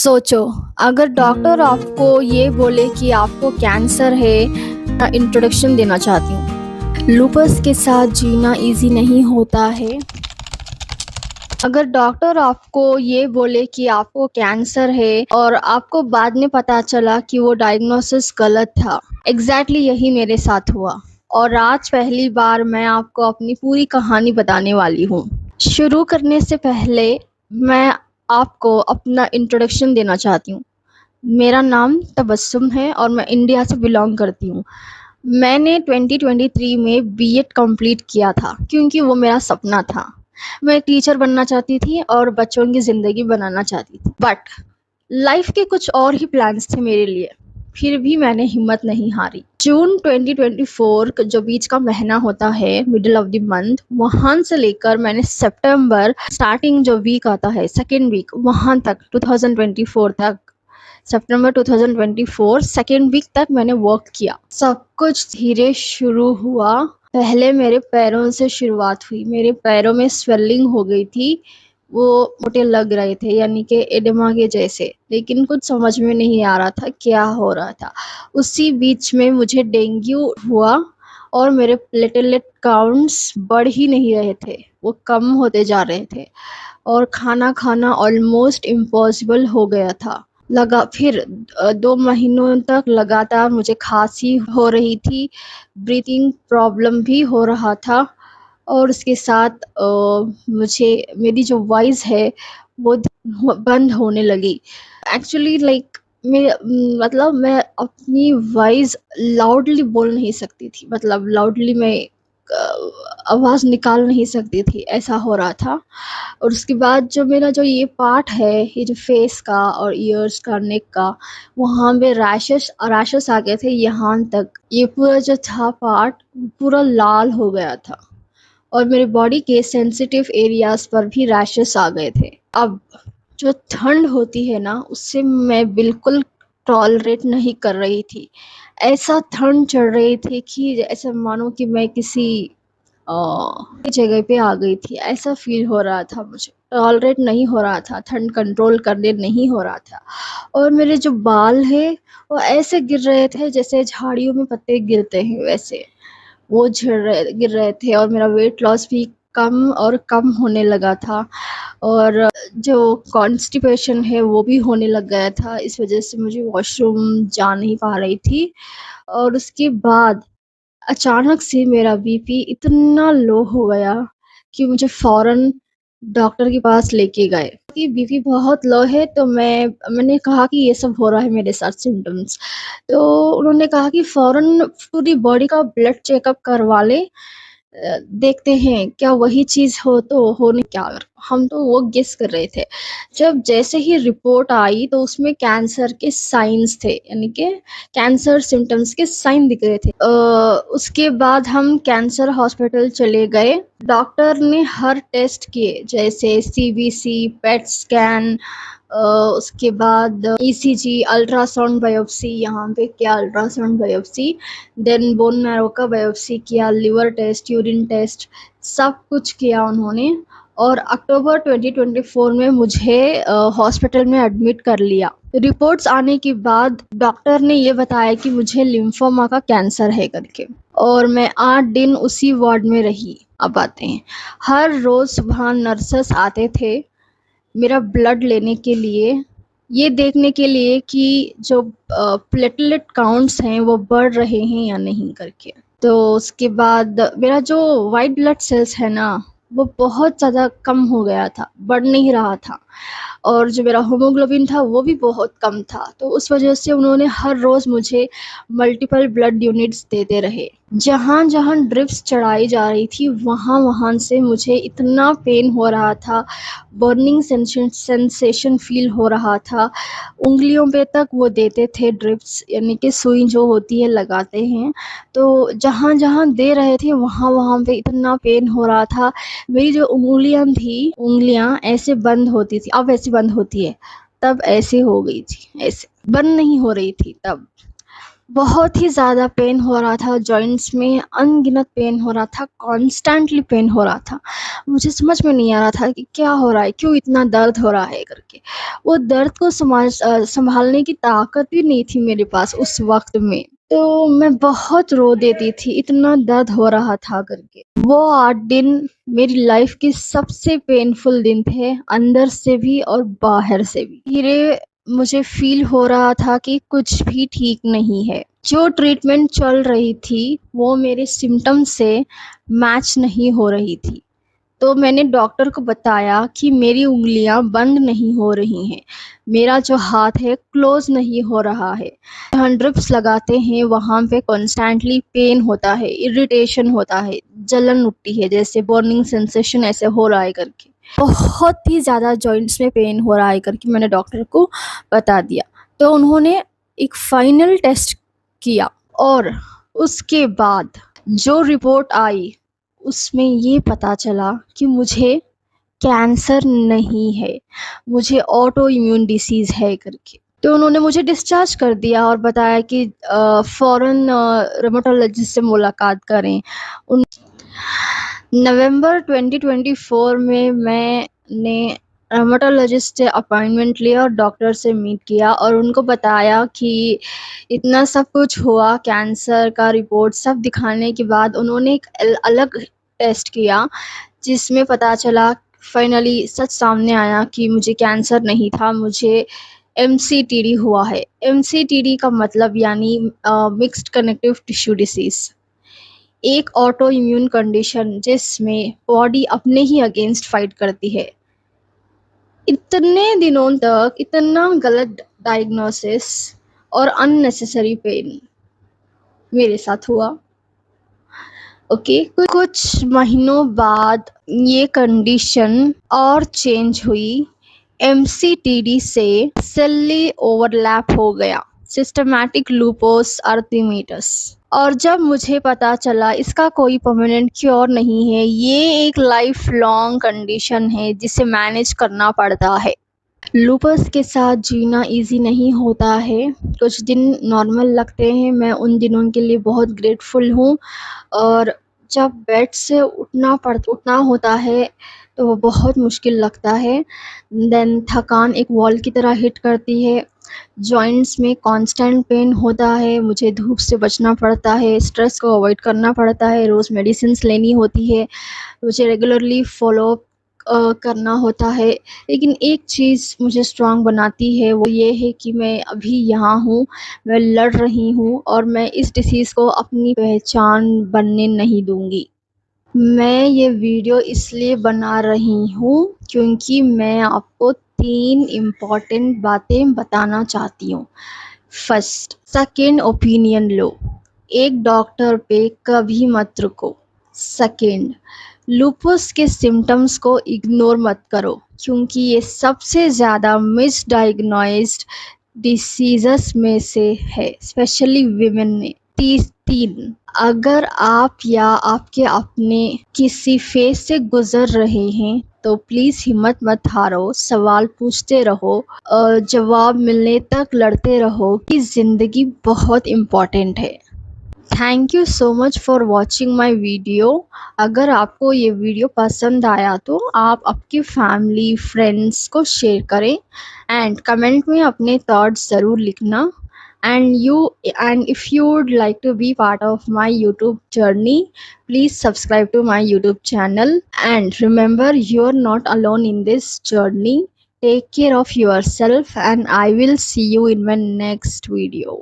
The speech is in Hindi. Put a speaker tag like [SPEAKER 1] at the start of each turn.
[SPEAKER 1] सोचो, अगर डॉक्टर आपको ये बोले कि आपको कैंसर है, इंट्रोडक्शन देना चाहती हूँ। लूपस के साथ जीना इजी नहीं होता है। अगर डॉक्टर आपको ये बोले कि आपको कैंसर है और आपको बाद में पता चला कि वो डायग्नोसिस गलत था, एग्जैक्टली यही मेरे साथ हुआ। और आज पहली बार मैं आपको अपनी पूरी कहानी बताने वाली हूँ। शुरू करने से पहले मैं आपको अपना इंट्रोडक्शन देना चाहती हूँ। मेरा नाम तबस्सुम है और मैं इंडिया से बिलोंग करती हूँ। मैंने 2023 में बीएड कंप्लीट किया था क्योंकि वो मेरा सपना था। मैं एक टीचर बनना चाहती थी और बच्चों की ज़िंदगी बनाना चाहती थी, बट लाइफ के कुछ और ही प्लान्स थे मेरे लिए। फिर भी मैंने हिम्मत नहीं हारी। जून 2024 जो बीच का महीना होता है, मिडिल ऑफ द मंथ, वहां से लेकर मैंने सितंबर स्टार्टिंग जो वीक आता है, सेकेंड वीक, वहां तक 2024 तक, सितंबर 2024 सेकेंड वीक तक मैंने वर्क किया। सब कुछ धीरे शुरू हुआ। पहले मेरे पैरों से शुरुआत हुई। मेरे पैरों में स्वेलिंग हो गई थी, वो मोटे लग रहे थे, यानी कि एडिमा के जैसे, लेकिन कुछ समझ में नहीं आ रहा था क्या हो रहा था। उसी बीच में मुझे डेंगू हुआ और मेरे प्लेटलेट काउंट्स बढ़ ही नहीं रहे थे, वो कम होते जा रहे थे और खाना खाना ऑलमोस्ट इम्पॉसिबल हो गया था। लगा फिर 2 महीनों तक लगातार मुझे खांसी हो रही थी, ब्रीथिंग प्रॉब्लम भी हो रहा था और उसके साथ मुझे मेरी जो वॉइस है वो बंद होने लगी। एक्चुअली लाइक मतलब मैं अपनी वॉइस लाउडली बोल नहीं सकती थी, मतलब लाउडली मैं आवाज़ निकाल नहीं सकती थी, ऐसा हो रहा था। और उसके बाद जो मेरा जो ये पार्ट है, ये जो फेस का और ईयर्स का, नेक का, वहाँ पे रैशेस आ गए थे यहाँ तक। ये पूरा जो था पार्ट पूरा लाल हो गया था और मेरे बॉडी के सेंसिटिव एरियाज पर भी रैशेस आ गए थे। अब जो ठंड होती है ना, उससे मैं बिल्कुल टॉलरेट नहीं कर रही थी। ऐसा ठंड चढ़ रही थी कि ऐसा मानो कि मैं किसी जगह पे आ गई थी, ऐसा फील हो रहा था। मुझे टॉलरेट नहीं हो रहा था, ठंड कंट्रोल करने नहीं हो रहा था। और मेरे जो बाल है वो ऐसे गिर रहे थे जैसे झाड़ियों में पत्ते गिरते हैं, वैसे वो गिर रहे थे। और मेरा वेट लॉस भी कम और कम होने लगा था और जो कॉन्स्टिपेशन है वो भी होने लग गया था। इस वजह से मुझे वॉशरूम जा नहीं पा रही थी। और उसके बाद अचानक से मेरा बीपी इतना लो हो गया कि मुझे फ़ौरन डॉक्टर के पास लेके गए कि बीपी बहुत लो है। तो मैंने कहा कि ये सब हो रहा है मेरे साथ सिम्पटम्स। तो उन्होंने कहा कि फ़ौरन पूरी बॉडी का ब्लड चेकअप करवा ले, देखते हैं क्या वही चीज़ हो तो होने क्या। हम तो वो गेस कर रहे थे। जब जैसे ही रिपोर्ट आई तो उसमें कैंसर के साइंस थे, यानी कि कैंसर सिम्टम्स के साइन दिख रहे थे। उसके बाद हम कैंसर हॉस्पिटल चले गए। डॉक्टर ने हर टेस्ट किए, जैसे सीबीसी, पेट स्कैन, उसके बाद ईसीजी, अल्ट्रासाउंड बायोप्सी, यहाँ पे क्या ultrasound biopsy, then bone marrow का बायोप्सी किया, लिवर टेस्ट, यूरिन टेस्ट, सब कुछ किया उन्होंने। और अक्टूबर 2024 में मुझे हॉस्पिटल में एडमिट कर लिया। रिपोर्ट्स आने के बाद डॉक्टर ने ये बताया कि मुझे लिम्फोमा का कैंसर है करके, और मैं 8 दिन उसी वार्ड में रही। अब आते हैं, हर रोज़ सुबह नर्सेस आते थे मेरा ब्लड लेने के लिए, ये देखने के लिए कि जो प्लेटलेट काउंट्स हैं वो बढ़ रहे हैं या नहीं करके। तो उसके बाद मेरा जो वाइट ब्लड सेल्स है ना, वो बहुत ज़्यादा कम हो गया था, बढ़ नहीं रहा था। और जो मेरा हीमोग्लोबिन था वो भी बहुत कम था। तो उस वजह से उन्होंने हर रोज़ मुझे मल्टीपल ब्लड यूनिट्स देते रहे। जहाँ जहाँ ड्रिप्स चढ़ाई जा रही थी वहाँ वहाँ से मुझे इतना पेन हो रहा था, बर्निंग सेंसेशन फील हो रहा था। उंगलियों पे तक वो देते थे ड्रिप्स, यानी कि सुई जो होती है लगाते हैं। तो जहाँ जहाँ दे रहे थे वहाँ वहाँ पे इतना पेन हो रहा था। मेरी जो उंगलियां ऐसे बंद होती थी, अब ऐसे बंद होती है, तब ऐसे हो गई थी, ऐसे बंद नहीं हो रही थी तब। बहुत ही ज़्यादा पेन हो रहा था जॉइंट्स में, अनगिनत पेन हो रहा था, कॉन्स्टेंटली पेन हो रहा था। मुझे समझ में नहीं आ रहा था कि क्या हो रहा है, क्यों इतना दर्द हो रहा है करके। वो दर्द को सँभालने की ताकत भी नहीं थी मेरे पास उस वक़्त में। तो मैं बहुत रो देती थी, इतना दर्द हो रहा था करके। वो 8 दिन मेरी लाइफ़ के सबसे पेनफुल दिन थे, अंदर से भी और बाहर से भी। धीरे मुझे फ़ील हो रहा था कि कुछ भी ठीक नहीं है। जो ट्रीटमेंट चल रही थी, वो मेरे सिम्पटम्स से मैच नहीं हो रही थी। तो मैंने डॉक्टर को बताया कि मेरी उँगलियाँ बंद नहीं हो रही हैं। मेरा जो हाथ है क्लोज़ नहीं हो रहा है। जहाँ ड्रिप्स लगाते हैं वहाँ पे कॉन्स्टेंटली पेन होता है, इरिटेशन होता है, जलन उठती है, जैसे बर्निंग सेंसेशन ऐसे हो रहा है करके। बहुत ही ज़्यादा जॉइंट्स में पेन हो रहा है करके मैंने डॉक्टर को बता दिया। तो उन्होंने एक फाइनल टेस्ट किया और उसके बाद जो रिपोर्ट आई, उसमें ये पता चला कि मुझे कैंसर नहीं है, मुझे ऑटो इम्यून डिसीज़ है करके। तो उन्होंने मुझे डिस्चार्ज कर दिया और बताया कि फ़ौरन रुमेटोलॉजिस्ट से मुलाकात करें। उन नवंबर 2024 में मैंने रुमेटोलॉजिस्ट से अपॉइंटमेंट लिया और डॉक्टर से मीट किया और उनको बताया कि इतना सब कुछ हुआ, कैंसर का रिपोर्ट सब दिखाने के बाद उन्होंने एक अलग टेस्ट किया, जिसमें पता चला, फाइनली सच सामने आया कि मुझे कैंसर नहीं था, मुझे एमसीटीडी हुआ है। एमसीटीडी का मतलब यानी मिक्स्ड कनेक्टिव टिश्यू डिसीज़। एक ऑटो इम्यून कंडीशन जिसमें बॉडी अपने ही अगेंस्ट फाइट करती है। इतने दिनों तक इतना गलत डायग्नोसिस और अननेसेसरी पेन मेरे साथ हुआ। ओके, कुछ महीनों बाद ये कंडीशन और चेंज हुई। एमसीटीडी से सेल्ली ओवरलैप हो गया, सिस्टमैटिक लूपोस अर्थीमेटस। और जब मुझे पता चला इसका कोई परमानेंट क्योर नहीं है, ये एक लाइफ लॉन्ग कंडीशन है जिसे मैनेज करना पड़ता है। लूपस के साथ जीना इजी नहीं होता है, कुछ दिन नॉर्मल लगते हैं, मैं उन दिनों के लिए बहुत ग्रेटफुल हूँ। और जब बेड से उठना होता है तो वो बहुत मुश्किल लगता है। देन थकान एक वॉल की तरह हिट करती है, जॉइंट्स में कांस्टेंट पेन होता है, मुझे धूप से बचना पड़ता है, स्ट्रेस को अवॉइड करना पड़ता है, रोज़ मेडिसिन्स लेनी होती है, मुझे रेगुलरली फॉलो करना होता है। लेकिन एक चीज़ मुझे स्ट्रॉन्ग बनाती है, वो ये है कि मैं अभी यहाँ हूँ, मैं लड़ रही हूँ और मैं इस डिसीज़ को अपनी पहचान बनने नहीं दूँगी। मैं ये वीडियो इसलिए बना रही हूँ क्योंकि मैं आपको 3 इम्पॉर्टेंट बातें बताना चाहती हूँ। फर्स्ट, सेकंड ओपिनियन लो, एक डॉक्टर पे कभी मत रुको। सेकंड, लूपस के सिम्पटम्स को इग्नोर मत करो क्योंकि ये सबसे ज़्यादा मिसडायग्नोज्ड डिसीज़ेस में से है, स्पेशली विमेन में। 3, अगर आप या आपके अपने किसी फेज़ से गुज़र रहे हैं तो प्लीज़ हिम्मत मत हारो, सवाल पूछते रहो, जवाब मिलने तक लड़ते रहो कि ज़िंदगी बहुत इम्पॉर्टेंट है। Thank you so much for watching my video. अगर आपको ये वीडियो पसंद आया तो आप आपकी फैमिली फ्रेंड्स को शेयर करें एंड कमेंट में अपने थॉट्स ज़रूर लिखना। And if you would like to be part of my YouTube journey, please subscribe to my YouTube channel. And remember, you're not alone in this journey. Take care of yourself and I will see you in my next video.